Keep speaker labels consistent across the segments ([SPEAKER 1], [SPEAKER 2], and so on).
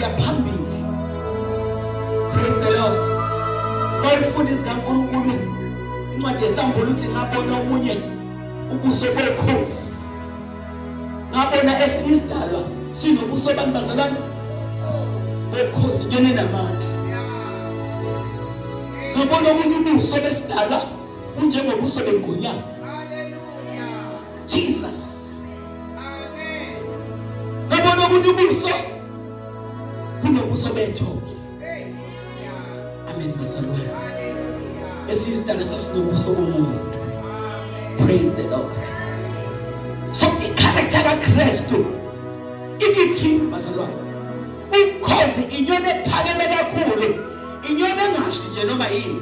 [SPEAKER 1] siyaphambili. Praise the Lord. Bayifunda izikaNkulunkulu incwadi yeSambulo uthi ngabona omunye ubuso bokhozi. Ngabona esinye isidalwa sinobuso abantu bazalwane bekhozi nyene namandla. Ngabona omunye ubuso besidalwa unjengobuso bengonyama.
[SPEAKER 2] Hallelujah.
[SPEAKER 1] Jesus.
[SPEAKER 2] Amen.
[SPEAKER 1] Ngabona omunye ubuso kunobuso bethoki.
[SPEAKER 2] Hey. Yeah.
[SPEAKER 1] Amen bazalwane.
[SPEAKER 2] Hallelujah.
[SPEAKER 1] Esidala sasinobuso bomuntu.
[SPEAKER 2] Amen.
[SPEAKER 1] Praise the Lord. So i-character kaKristu ikithini bazalwane? Ukhozi inyoni ephakeme kakhulu, inyoni engashi nje noma yini,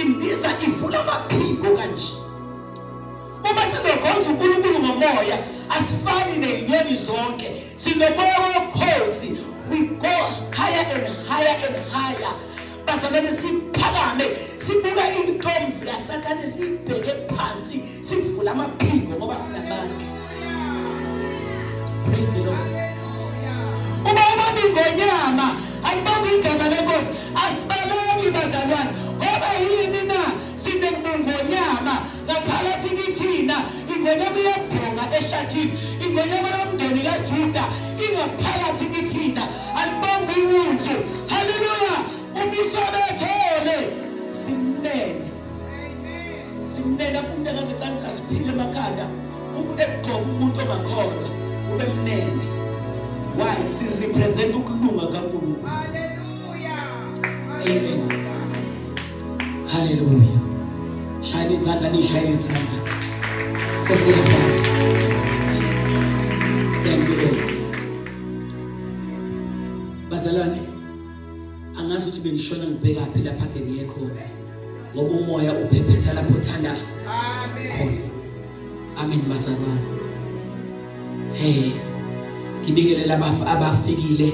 [SPEAKER 1] indiza ivula amaphiko kanje. Uma sizokhonza uNkulunkulu ngomoya, asifani nezinyoni zonke. Sinomoya wokhozi. We go higher and higher and higher. Bazalwane siphakame, sibuka intombi zikaSathane sibheke phansi, sivula amaphiko ngoba sinamandla. Praise the Lord. Uma ubamba ingonyama, ayibambe igama lenkosi, asibaleki bazalwane. Ngoba yini na sinengonyama ngaphakathi kithina, ingonyama iyabhonga eshathini, ingonyama yomndeni kaJuda ingaphakathi kithina, alibambe iwundlu. Hallelujah. Ubuso bethole simnene.
[SPEAKER 2] Amen.
[SPEAKER 1] Simnene umuntu akazekanisa siphile emakhanda, ukugcoba umuntu ongakhona ube mnene. Why? Si represent ukulunga kaNkulunkulu.
[SPEAKER 2] Hallelujah.
[SPEAKER 1] Amen. Hallelujah. Shayini izandla nishayini izandla. Sesiyafana. Thank you Lord. Bazalwane, angazi ukuthi bengishona ngibheka phi lapha ke ngiye khona. Ngoba umoya uphephetha lapho uthanda
[SPEAKER 2] Amen.
[SPEAKER 1] khona. Amen bazalwane. Hey, ngibingelela abafikile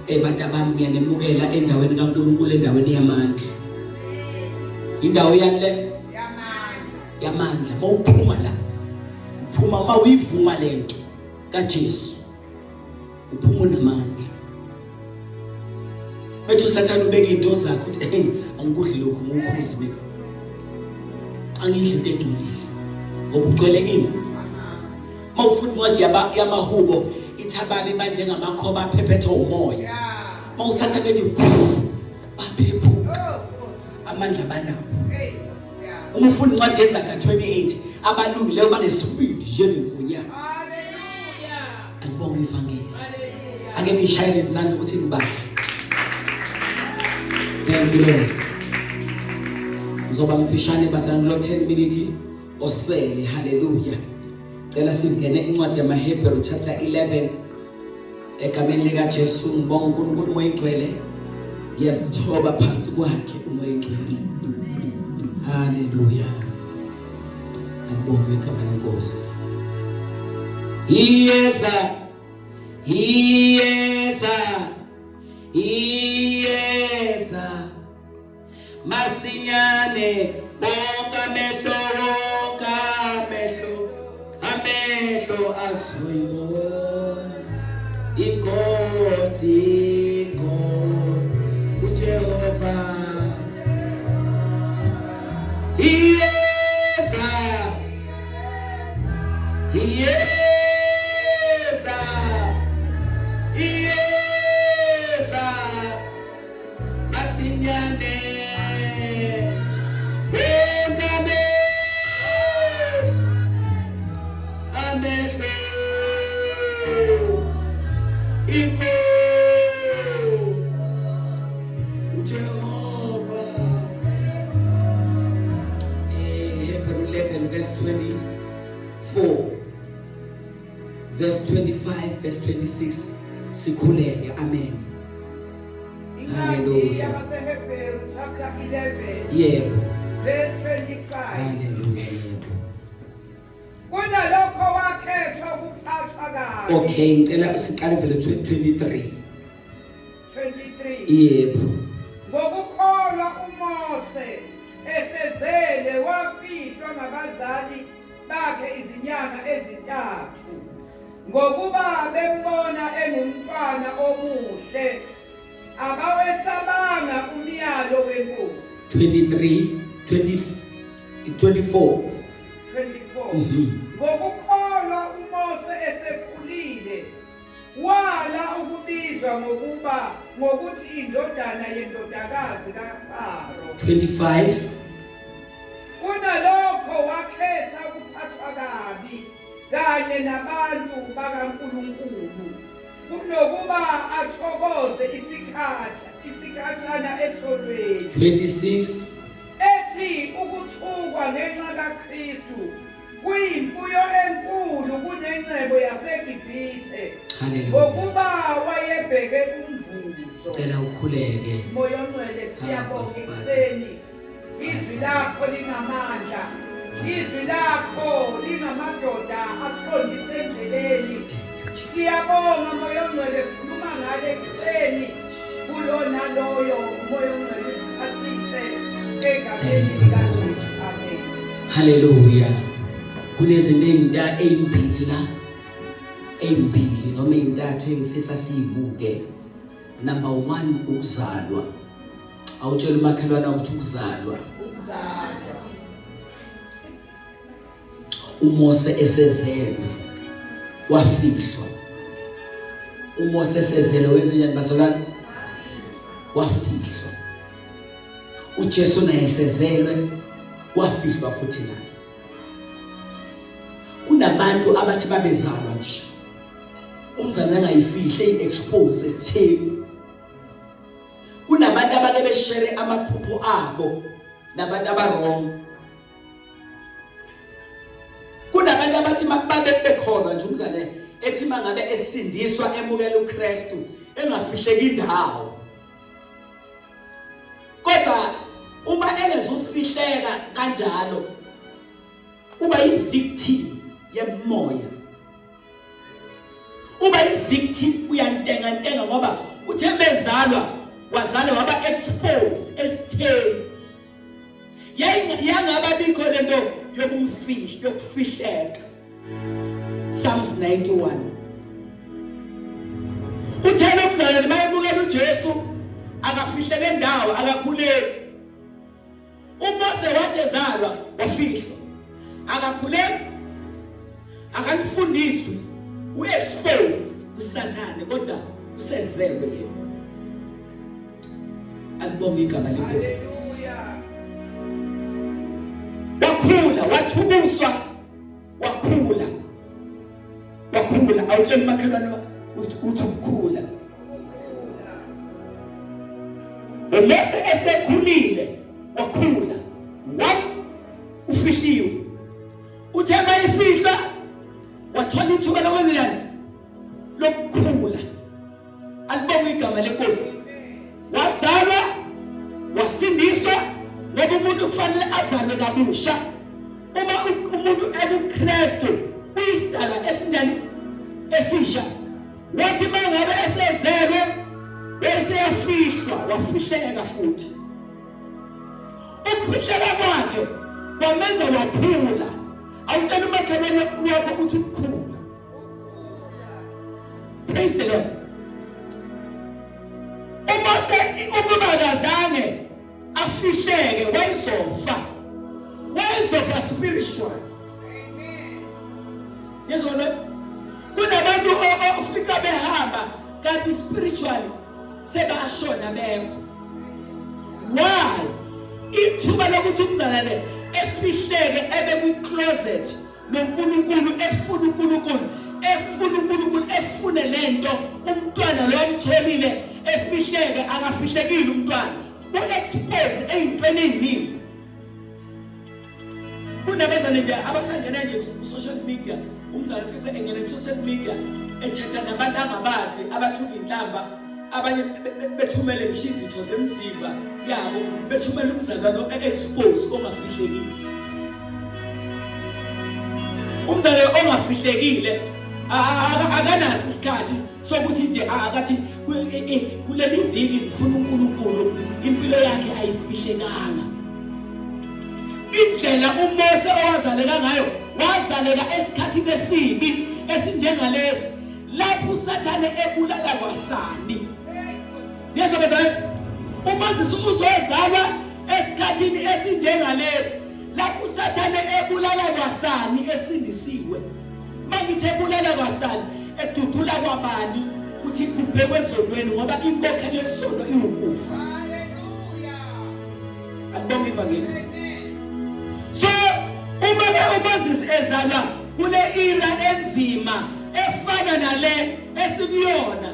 [SPEAKER 1] abantu bami ngiyanemukela endaweni kaNkulunkulu, endaweni yamandla. Indawo yani le yamandla. Mawuphuma la, uphuma mawuyivuma lento kaJesu, uphuma unamandla. Bethu uSathane ubeka into zakho uthi hey angikudli lokhu ngukhuzi mina. Angidli into engcolile ngoba ugcwele ini. Mawufuna incwadi yamahubo ithi ababi banjengamakhoba aphephetha umoya. MawuSathane ethi baphephuka amandla banawo. Uma ufuna incwadi yeZaga 28 abalungileyo banesibindi njengengonyama.
[SPEAKER 2] Hallelujah.
[SPEAKER 1] Angibonge ivangeli.
[SPEAKER 2] Hallelujah.
[SPEAKER 1] Ake nishayele izandla ukuthi nibahle. Thank you Lord. Ngizoba mfishane bazalwane lo 10 minutes osele. Hallelujah. Cela singene incwadi yamaHebrew chapter 11 egameni lika Jesu. Ngibonga uNkulunkulu umoya ingcwele. Ngiyazithoba phansi kwakhe umoya ingcwele. Hallelujah. Ngibonga igama lenkosi. Iyeza masinyane bonke amehlo azoyibona inkosi uJehova. Iyeza masinyane amehlo Jehova. Hebrew 11 verse 24, verse 25, verse 26. Sikhuleke. Amen. Hallelujah.
[SPEAKER 2] Hebrew chapter 11
[SPEAKER 1] Yeah.
[SPEAKER 2] verse 25.
[SPEAKER 1] Hallelujah.
[SPEAKER 2] Kunalokho wakhethwa kuphathwa kabi.
[SPEAKER 1] Okay, ngicela siqale vele 23.
[SPEAKER 2] 23.
[SPEAKER 1] Yebo.
[SPEAKER 2] Ngokukholwa uMose esezele wafihlwa ngabazali bakhe izinyanga ezintathu ngokuba bembona engumntwana omuhle abawesabanga umyalo wenkosi.
[SPEAKER 1] 23, 24.
[SPEAKER 2] 24. Ngokukholwa uMose esekhulile wala ukubizwa ngokuthi indodana yendodakazi kaFaro.
[SPEAKER 1] 25.
[SPEAKER 2] Kunalokho wakhetha ukuphathwa kabi kanye nabantu bakaNkulunkulu kunokuba athokoze isikhashana esonweni.
[SPEAKER 1] 26.
[SPEAKER 2] Ethi ukuthukwa ngenxa kaKristu kuyimfuyo enkulu kunencebo yaseGibhithe ngokuba wayebheke umvuzo.
[SPEAKER 1] Cela ukhuleke.
[SPEAKER 2] Moya ongcwele siyabonga ekuseni, izwi lakho lingamandla, izwi lakho lingamadoda asiqondise endleleni. Siyabonga moya ongcwele, khuluma ngale ekuseni kulona loyo moya ongcwele uchasise egameni likaJesu. Amen.
[SPEAKER 1] Haleluya. Kunezinto ezimbili la, ezimbili noma ezintathu engifisa sizibuke. Number 1, ukuzalwa. Awutshela umakhelwane ukuthi ukuzalwa. uMose esezelwe wafihlwa. uMose esezelwe wenze njani bazalwane? Wafihlwa. uJesu naye esezelwe wafihlwa futhi naye. Kunabantu abathi babezalwa nje umzalwane angayifihle i-expose esitheni. Kunabantu abake beshare amaphupho abo nabantu abarong. Kunabantu abathi mababe bekhona nje umzalwane ethi mangabe esindiswa emukela uKristu engafihleki indawo. Kodwa uma engezufihleka kanjalo uba yi-victim yemoya. Uba yi-victim uyantenga ngoba uthe bezalwa wazalwa waba exposed esitheni. Yangaba bikho lento yokufihleka. Psalms 91. Uthela umzalwane mayebukela uJesu akafihleke endawo akakhuleki. uMose wathi ezalwa wafihlwa akakhuleki akalifundiswe u-expose uSathane kodwa usezelwe yena. Alibonge igama lenkosi. Wakhula wathukiswa wakhula awutshela umakhelwane uthi ukukhula. uMose esekhulile wakhula ufihliwe. Uthe mayifihla wathola ithuba lokwenzani lokukhula. Alibonge igama lenkosi. Wazalwa wasindiswa ngoba umuntu kufanele azalwe kabusha. Uma umuntu ekuKristu uyisidala esinjani esisha. Wathi mangabe esezelwe bese yafihlwa wafihleka futhi. Ukufihleka kwakhe kwamenza wakhula. Awutshela umakhelwane wakho ukuthi ukukhula. Praise the Lord. uMose ukuba kazange afihleke wayezofa spiritual. Yesu wase kunabantu ofika behamba kanti spiritual sebashona bekho. Why? Ithuba lokuthi umzalwane efihleke ebe kwi-closet noNkulunkulu efuna uNkulunkulu efune lento umntwana lo amtholile efihleke akafihlekile umntwana u-expose ey'ntweni ey'ningi. Kunabazane nje abasangena nje ku-social media umzalwane ufice engena ku-social media ethatha nabantu angabazi abathuka inhlamba abanye bethumele ngisho izitho zemzimba yabo bethumele umzalwane o-expose ongafihlekile. Umzalwane ongafihlekile akanaso isikhathi sokuthi nje akathi kuleli viki ngifuna uNkulunkulu impilo yakhe ayifihlekanga. Indlela uMose owazaleka ngayo wazaleka esikhathini esibi esinjengalesi lapho uSathane ebulala kwasani. Yesho bezane uMoses uzozalwa esikhathini esinjengalesi lapho uSathane ebulala kwasani esindisiwe. Mangithi ebulala kwasani edudula kwabani uthi kubhekwe ezonweni ngoba inkokhelo yesono iwukufa. Akubonga ivangeli. So uma uMoses ezalwa kule era enzima efana nale esikuyona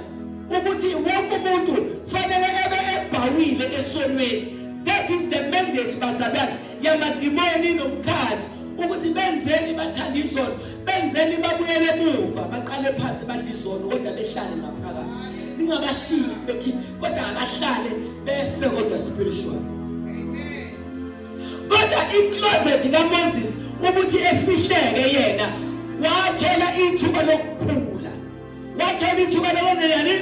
[SPEAKER 1] ukuthi wonke umuntu fanele ebe ebhawile esonweni. That is the mandate bazalwane yamadimoni nomkhathi ukuthi benzeni bathanda isono, benzeni babuyele emuva, baqale phansi badle isono kodwa behlale ngaphakathi. Ningabashiyi bekhiphi kodwa abahlale befe kodwa spiritual. Kodwa icloset kaMoses ukuthi efihleke yena wathola ithuba lokukhula. Wathola ithuba lokwenza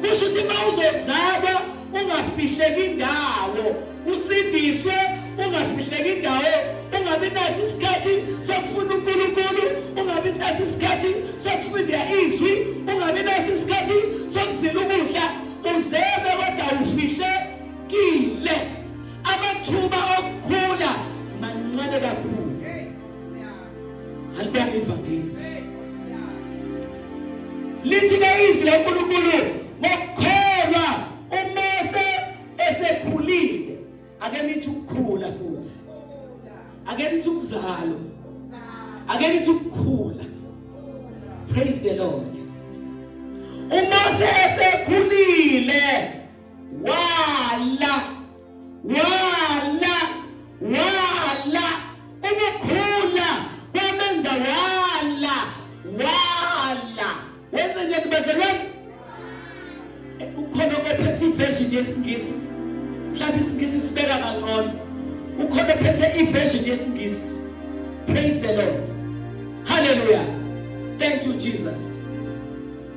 [SPEAKER 1] kusho ukuthi mawuzozalwa ungafihleki indawo, usindiswe ungafihleki indawo, ungabi naso isikhathi sokufuna uNkulunkulu, ungabi naso isikhathi sokufunda izwi, ungabi naso isikhathi sokuzila ukudla, uzebe kodwa ufihlekile. Amathuba okukhula mancane kakhulu. Halibonga ivangeli. Lithi ke izwi loNkulunkulu ngokukholwa uMose esekhulile. Ake nithi ukukhula futhi. Ake nithi ukuzalwa. Ake nithi ukukhula. Praise the Lord. uMose esekhulile wala ukukhula kwamenza wala wenza nje kubazalwane. Ukhona ophethe iversion yesingisi, mhlawumbe isingisi sibeka kangcono. Ukhona ophethe iversion yesingisi. Praise the Lord. Hallelujah. Thank you Jesus.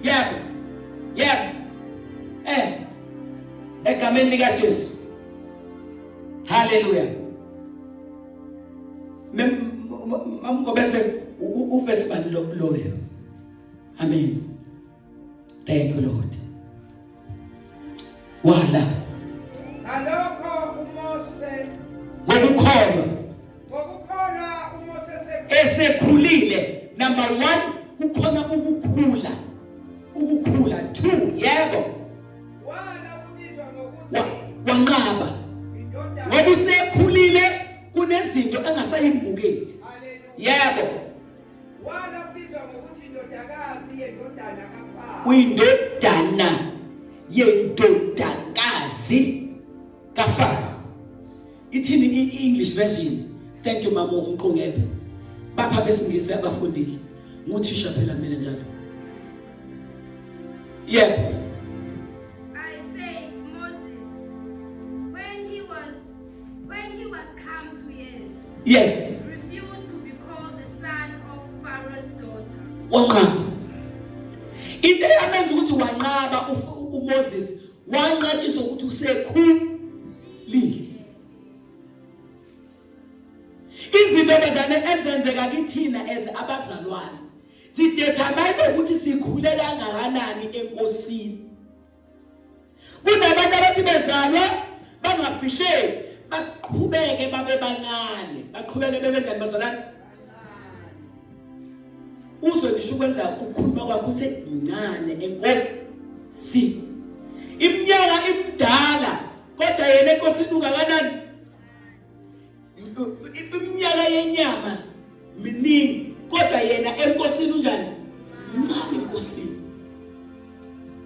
[SPEAKER 1] Yebo egameni lika Jesu. Hallelujah. Mamgobese uverse bani loyo. Amen. Thank you Lord. Wala
[SPEAKER 2] alokho uMose
[SPEAKER 1] ngokukholwa
[SPEAKER 2] uMose
[SPEAKER 1] esekhulile. Number 1 kukhona ukukhula. 2 yebo
[SPEAKER 2] wala ubizwa ngokuthi
[SPEAKER 1] wanqaba ngoba usekhulile kunezinto engasayimukeli. Yebo
[SPEAKER 2] wala ubizwa ngokuthi indodakazi yendodana kaFaro.
[SPEAKER 1] uyindodana yendodakazi kaFaro. Ithini i-English version? Thank you mama umqungephe. Bapha besingisi abafundile. Nguthisha phela mina njalo. Yeah.
[SPEAKER 3] By faith, Moses, when he was come to years,
[SPEAKER 1] Yes.
[SPEAKER 3] refused to be called the son of Pharaoh's daughter.
[SPEAKER 1] Wanqaba. Into yamenza ukuthi wanqaba uMoses, wanqatshiswa ukuthi usekhulile. Izinto bezane ezenzeka kithina as abazalwane zidetermine ukuthi sikhule kangakanani enkosini. Kunabantu abathi bezalwa bangafihleki, baqhubeke babe bancane, baqhubeke bebenzani bazalwane. Uzwe ngisho ukwenza ukukhuluma kwakho uthi incane enkosi. Iminyaka imdala kodwa yena enkosini ungakanani? Iminyaka yenyama miningi kodwa yena enkosini unjani? Mncane enkosini.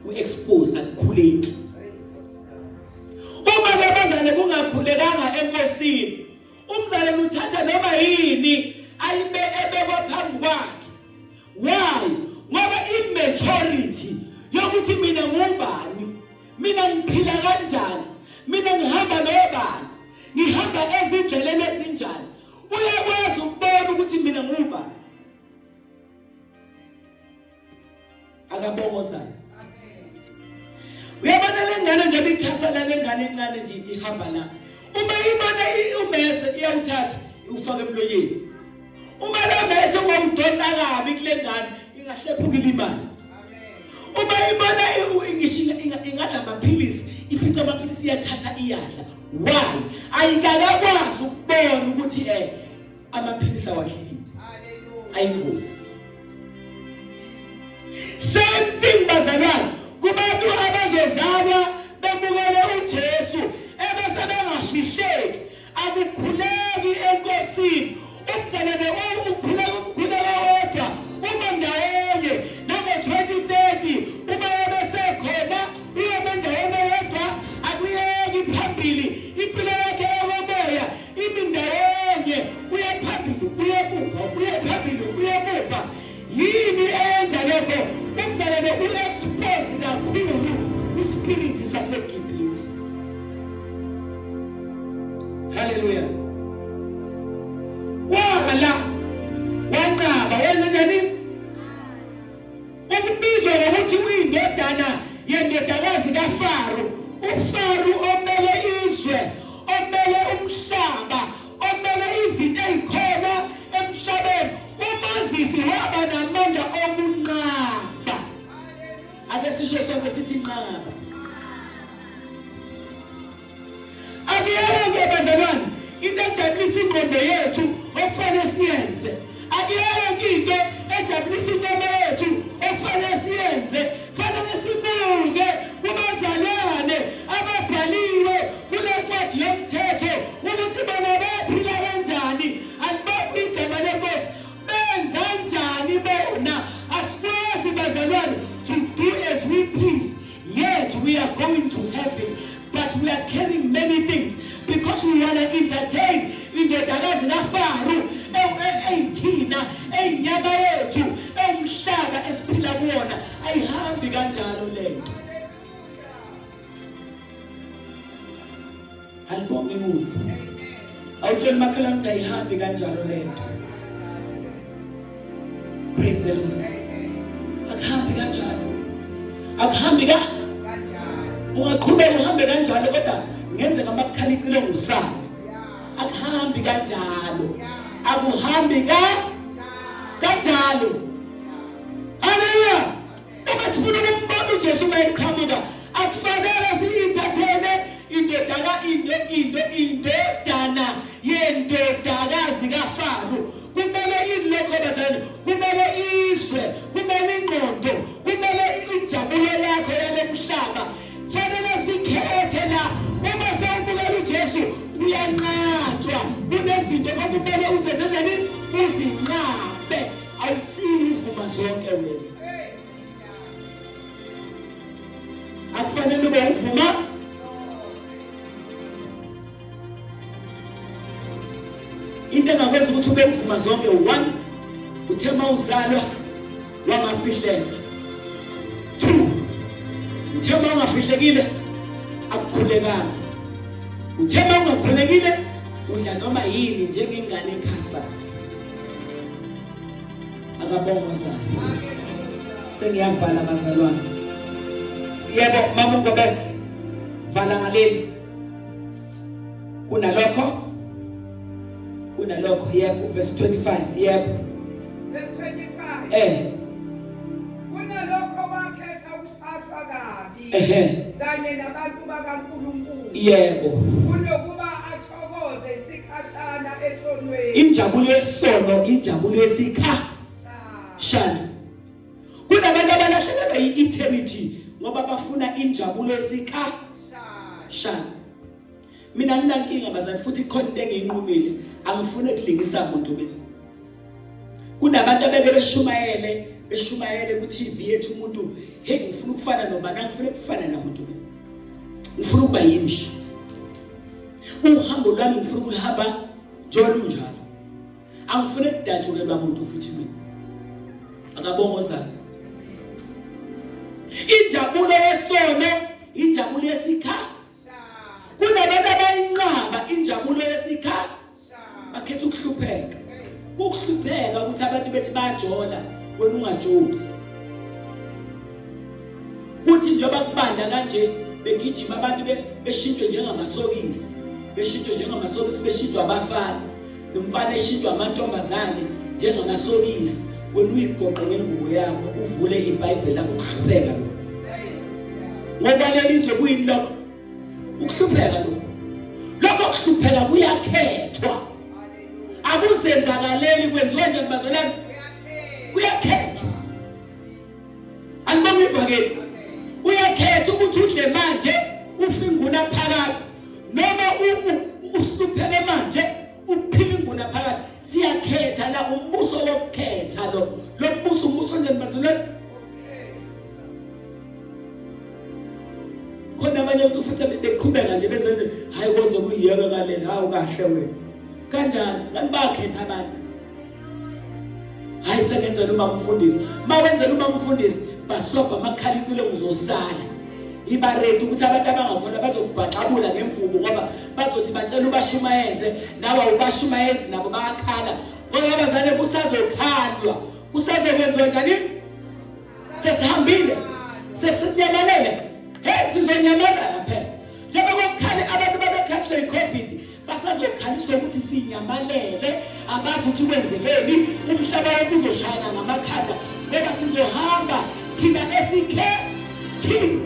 [SPEAKER 1] We-expose akukhuleki. Uma ke bazane kungakhulekanga enkosini, umzalwane uthatha noma yini ebekwa phambi kwakhe. Why? Ngoba immaturity yokuthi mina ngubani, mina ngiphila kanjani, mina ngihamba nobani, ngihamba ezindleleni ezinjani, uyakwazi ukubona ukuthi mina ngubani. Akabongozana. Uyabona lengane nje bikhasala lengane encane nje ihamba la. Uma ibona uMese iyawuthatha ufaka emlonyeni. uma lo mese ngomdonsa kabi kule ngane ingahlephukile imali. Uma ibona ingishinga ingadla amaphilisi ifica amaphilisi iyathatha iyadla. Why? Ayikakwazi ukubona ukuthi amaphilisi awadlile. Ayingozi. Same thing bazalwane kubantu abazozalwa bemukele uJesu ebese bengashihleki akukhuleki enkosini. Umzalwane ukhuleka wedwa uma ndawonye nango-2030 uma ebesekhona uyobe ndawonye wedwa akuyeki phambili impilo yakhe yokomoya imi ndawonye uye phambili uye muva. Yini eyenza lokho? Umzalwane u-expose kakhulu kwispirithi saseGibhithe. Haleluya. Wala wanqaba wenza njani? Ukubizwa ngokuthi uyindodana yendodakazi kaFaro. uFaro omele izwe, omele umhlaba, omele izinto ezikhona emhlabeni. UMoses waba namandla okunqaba. Ake sisho sonke sithi nqaba. Akuyeke bazalwane into ejabulisa ingqondo yethu okufanele siyenze. Akuyeke into ejabulisa inyama yethu okufanele siyenze. Fanele sibuke kubazalwane ababhaliwe kule ncwadi yomthetho ukuthi bona baphila kanjani, alibaphi igama lenkosi, benza njani bona. Asikwazi bazalwane to do as we please, yet we are going to heaven, but we are carrying many things because we want to entertain indodakazi kaFaro eyithina eyinyama yethu emhlaba esiphila kuwona. Ayihambi kanjalo lento. Alibonge uvu. Awutshela umakhelwane ukuthi ayihambi kanjalo lento. Praise the Lord. Akuhambi kanjalo. Akuhambi ungaqhubeka uhambe kanjalo kodwa ngenze ngamakhalicile ngusana. Akuhambi kanjalo. Akuhambi kanjalo. Haleluya. Uma sifuna ukumbona uJesu uma eqhamuka akufanele si-entertaine indodana yendodakazi kaFaro. Kumele ilokho bazalwane, kumele izwe, kumele ingqondo, kumele injabulo yakho yalomhlaba. Fanele sikhethe la. Uma sewubukela uJesu uyanqatshwa. Kunezinto okumele uzenze njani? Uzinqabe. Awusivuma zonke wena. Akufanele ube uvuma. Into engakwenza ukuthi ube uvuma zonke, one, uthe mawuzalwa wangafihleka. Two, uthe mawungafihlekile akukhulekanga. Uthe mawungakhulekile udla noma yini njengengane ekhasa. Akabonga sana. Sengiyavala bazalwane. Yebo mama uNgobese, vala ngaleli. Kunalokho yebo verse 25 yebo.
[SPEAKER 2] Verse 25. Kunalokho wakhetha ukuphathwa kabi kanye nabantu bakaNkulunkulu.
[SPEAKER 1] Yebo.
[SPEAKER 2] Kunokuba athokoze isikhashana esonweni.
[SPEAKER 1] Injabulo yesono, injabulo yesikhashana. Kunabantu abalahlekelwa yi-eternity ngoba bafuna injabulo yesikhashana. Mina nginankinga bazali futhi khona into engiyinqumile, angifuni ukulingisa umuntu mina. Kunabantu abeke beshumayele ku TV yethu umuntu, hey ngifuna ukufana nobani, ngifuna ukufana namuntu mina. Ngifuna ukuba yimshi. Uhambo lwami ngifuna ukuhamba njalo. Angifuni ukudatshukelwa umuntu futhi mina. Akabonga sana. Injabulo yesono, injabulo yesikhashana. Kunabantu abayinqaba injabulo yesikhashana. Bakhetha ukuhlupheka. Ukuhlupheka ukuthi abantu bethi bayajola wena ungajoli. Kuthi njengoba kubanda kanje begijima abantu beshintshwe njengamasokisi. Beshintshwe njengamasokisi, beshintshwe abafana. umfana eshintshwa amantombazane njengamasokisi wena uyigoqe ngengubo yakho uvule iBhayibheli lakho ukuhlupheka ngoba lelizwe kuyini lokho ukuhlupheka lokho kuhlupheka kuyakhethwa akuzenzakaleli kwenziwa nje bazalwane kuyakhethwa angibongivakeli uyakhetha ukuthi udle manje ufinguna phakathi noma uhlupheke manje uphila inguna phakathi siyakhetha la umbuso wokukhetha lo mbuso umbuso nje bazalwane khona abanye futhi beqhubeka nje besenze hayi koze kuyiyeka kalela hawu kahle wena kanjani kanti bakhetha abantu hayi sengenzela uma umfundisi mawenzela uma umfundisi basobha amakhala icule uzosala ibaredi ukuthi abantu abangakhona bazokubhaqabula ngemvubu ngoba bazothi bacela ubashumayeze nawe awubashumayezi nabo bayakhala ngoba abazane kusazokhalwa kusazokwenziwa njani sesihambile sesinyamalele sizonyamalala phela njengoba kukhale abantu babekhatshwe iCovid basazokhaliswa ukuthi sinyamalele abazi ukuthi kwenzekeni umhlaba wethu uzoshayana ngamakhanda ngoba sizohamba thina esikhethi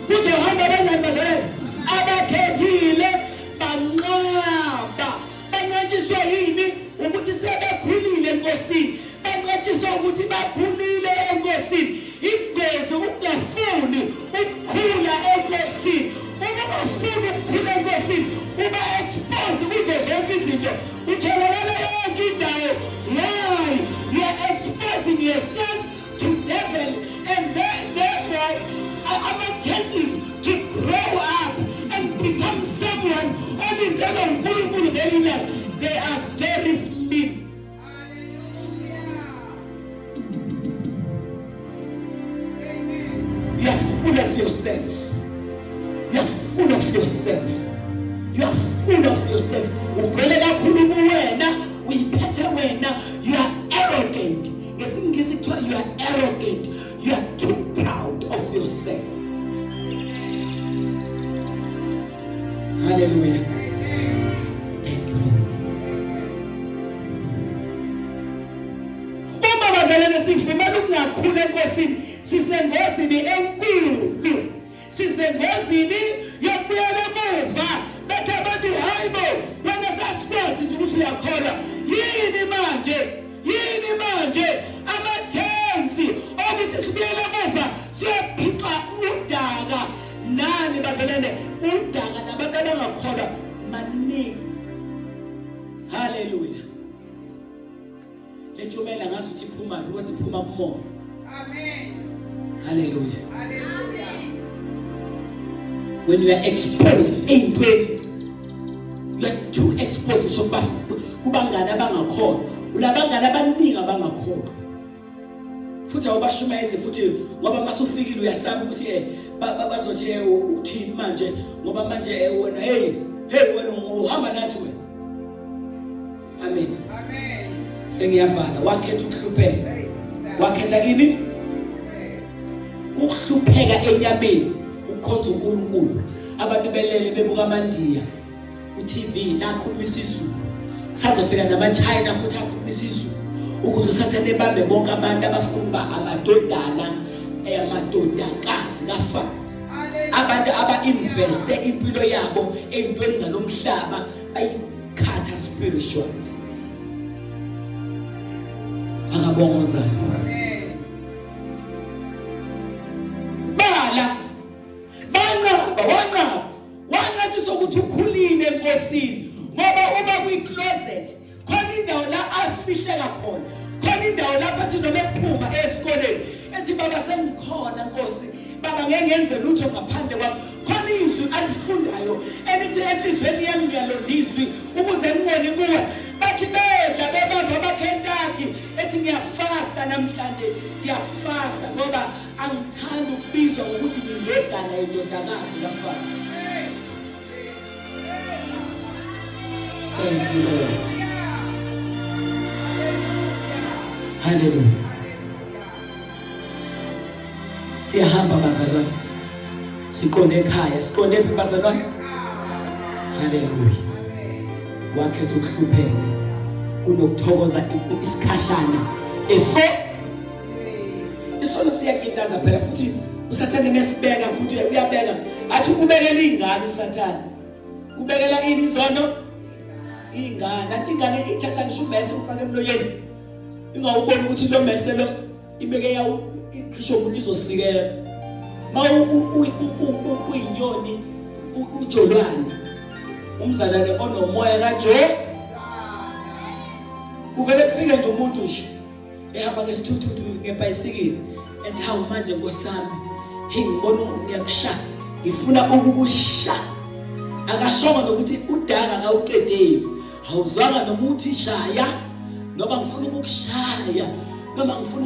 [SPEAKER 1] kuzohamba abangazalwane abakhethile banqaba banqatshiswa yini ukuthi sebekhulile enkosini banqatshiswa ukuthi bakhulile enkosini ingozi ukungafuni ukukhula enkosini uma ufuna ukukhula enkosini uba expose kuzo zonke izinto uthelelele yonke indawo why you are exposing yourself to devil and therefore our chances to grow up and become someone olindele uNkulunkulu ngelina they are very slim. You are full of yourself. You are full of yourself. You are full of yourself. Ugcwele kakhulu kuwena, uyiphethe wena. You are arrogant. Ngesingisi kuthiwa you are arrogant. You are too proud of yourself. Hallelujah. Thank you, Lord. Uma bazalwane sifumana ukungakhula enkosini, sisengozini enkulu. Sisengozini yokubuyela emuva. Bethe abantu hayibo, wena sasikwazi nje ukuthi uyakhola. Yini manje ama-chance ukuthi sibuyele emuva siyaphica udaka. Nani bazalwane udaka nabantu abangakholwa maningi. Hallelujah. Lentshumela ngazuthi iphuma kodwa iphuma kumoya.
[SPEAKER 2] Amen.
[SPEAKER 1] Hallelujah.
[SPEAKER 2] Hallelujah.
[SPEAKER 1] When you are exposed entweni, you are too exposed sokuba kubangani abangakholwa. Ulabangani abaningi abangakholwa. Futhi awubashumayeze futhi ngoba masufikile uyasaba ukuthi bazothi uthini manje ngoba manje wena hey wena uhamba nathi wena. Amen.
[SPEAKER 2] Amen.
[SPEAKER 1] Sengiyavala wakhetha ukuhlupheka. Wakhetha kini? Ukuhlupheka enyameni ukukhonza uNkulunkulu. Abantu belele bebuka amandiya uTV nakhuluma isiZulu. Kusazofika namaChina futhi akhuluma isiZulu. Ukuze usathane ebambe bonke abantu abafuna uba amadodana amadodakazi kaFaro. Abantu aba-investe impilo yabo ey'ntweni zalomhlaba bayikhatha spiritual. Akabongozayo.
[SPEAKER 2] Amen.
[SPEAKER 1] Bala wanqatshiswa ukuthi ukhulile enkosini ngoba uma kwi-closet khona indawo la afihleka khona, khona indawo lapho athi noma ephuma esikoleni ethi baba sengikhona Nkosi, baba ngeke ngenze lutho ngaphandle kwami. Khona izwi alifundayo elithi enhlizweni yami ngiyalondizwi ukuze ngibone kuwe. Bathi bedla bebamba amaKentucky ethi ngiyafasta namhlanje, ngiyafasta ngoba angithandi ukubizwa ngokuthi ngiyindodana yendodakazi kaFaro. Thank you, Lord. Hallelujah. Siyahamba bazalwane. Siqonde ekhaya, siqonde phi bazalwane? Hallelujah. wakhetha ukuhlupheka kunokuthokoza isikhashana isono siyakintaza phela futhi usathane mesibeka futhi uyabeka athi ubekela ingane usathane ubekela ini izono ingane athi ingane ithatha ngisho umese ufake emloyeni ingawuboni ukuthi lo mese lo ibeke yawo ikhisho umuntu izosikeka uyinyoni ujolwane umzalwane onomoya kaJo uvele kufike nje umuntu nje ehamba ngesithuthuthi ngebhayisikili ethi hawu manje nkosami ngibona ngiyakusha ngifuna ukukusha akashonga nokuthi udaka akawuqedeli awuzwanga noma uthi shaya noma ngifuna ukukushaya noma ngifuna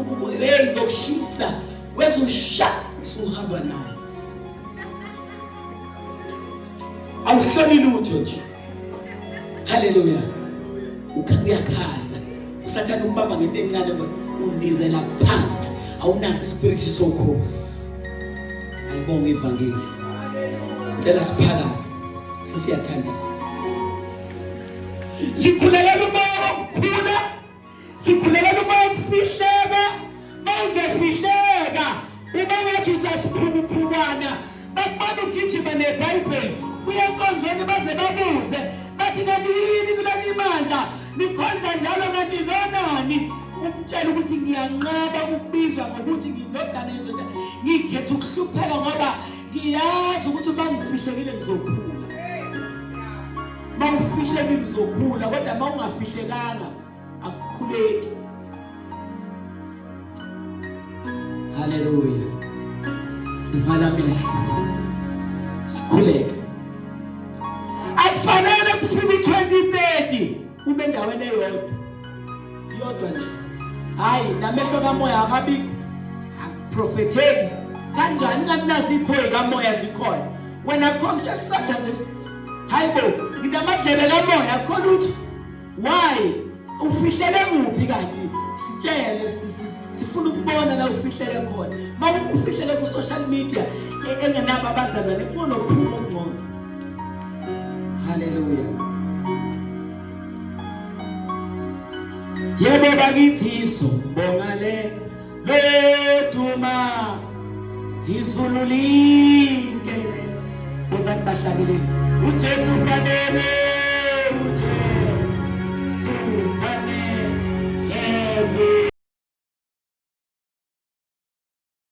[SPEAKER 1] ngokushisa wezusha usuhamba naye awuhloni lutho nje haleluya uyakhasa usathana ukubamba ngento encane undizela phansi awunaso ispirithi sokhosi alibonga ivangeli ngicela siphakame sisiyathandisa sikhulelela umoya wokukhula sikhulelela umoya wokufihleka mawuzofihleka uba ngathi usasiphukupukana bakubona ugijima neBhayibheli uye enkonzweni baze babuze bathi kanti yini kuleli bandla nikhonza njalo kanti nonani umtshela ukuthi ngiyanqaba ukubizwa ngokuthi ngindodana yendoda ngikhetha ukuhlupheka ngoba ngiyazi ukuthi bangifihlekile ngizokhula mawufihlekile uzokhula kodwa mawungafihlekanga akukhuleki haleluya sivala amehlo sikhuleke akufanele kufika 2030 ube endaweni eyodwa nje hayi namehlo kamoya akabikho akuprophetheki kanjani ngamnazi ikhoyi kamoya zikhona wena conscious satha nje hayibo nginamadlebe kamoya akhona ukuthi why ufihlele kuphi kanti sitshele sifuna ukubona la ufihlele khona mawufihlele ku social media engenabo abazalwane kubona ukuphuma okungcono haleluya yebo bakithi sombonga leduma izulu linkele uzakubahlabelele uJesu fanele uJesu fanele